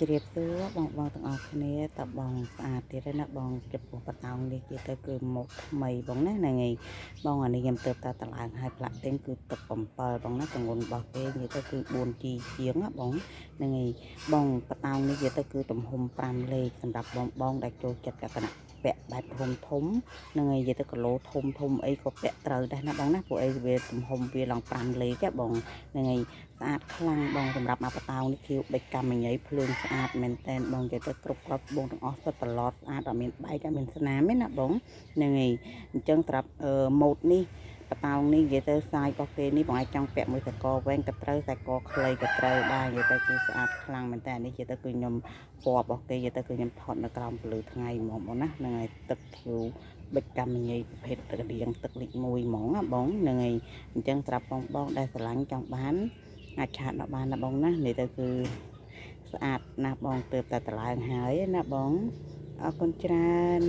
ជ្រាបសួរបងទាំងអស់គ្នាតបងស្អាតទៀតណាបងចំពោះបតោងនេះគេទៅគឺមកថ្មីបងណាហ្នឹងហើយបងអានេះខ្ញុំទៅតែតម្លើងឲ្យផ្លាក់ទិញគឺទឹក7បងណាទម្ងន់របស់គេនិយាយទៅគឺ 4G ជាងណាបងហ្នឹងហើយបងបតោងនេះនិយាយទៅគឺទំហំ5លេខសម្រាប់បងដែលចូលចិត្តលក្ខណៈពាក់បែបធំហ្នឹងហើយនិយាយទៅគីឡូធំអីក៏ពាក់ត្រូវដែរណាបងណាពួកអីវាទំហំវាឡើង5លេខបងហ្នឹងហើយស្អាតខ្លាំងបងសម្រាប់មកបតោងនេះគឺបិចកម្មញ៉ៃភ្លើងស្អាតមែនតែនបងនិយាយទៅគ្រប់បងទាំងអស់សុទ្ធប្រឡត់ស្អាតអត់មានបែកអត់មានស្នាមទេណាបងហ្នឹងហើយអញ្ចឹងសម្រាប់ម៉ូតនេះបតោងនេះនិយាយទៅសាយរបស់គេនេះបងអាចចង់ពាក់មួយខ្សែកវែងក៏ត្រូវខ្សែកខ្លីក៏ត្រូវដែរនិយាយទៅគឺស្អាតខ្លាំងមែនតែនេះនិយាយទៅគឺខ្ញុំពណ៌របស់គេនិយាយទៅគឺខ្ញុំថតនៅក្រោមពន្លឺថ្ងៃហ្មងណាហ្នឹងហើយទឹកធូបិចកម្មញ៉ៃប្រភេទទឹករៀងទឹកលិចមួយហ្មងណាបងហ្នឹងហើយអញ្ចឹងសម្រាប់បងដែលស្រឡាញ់ចង់បានអាចឆាតមកបានណាបងណានេះទៅគឺស្អាតណាស់បងទើបតែតម្លើងហើយណាបងអរគុណច្រើន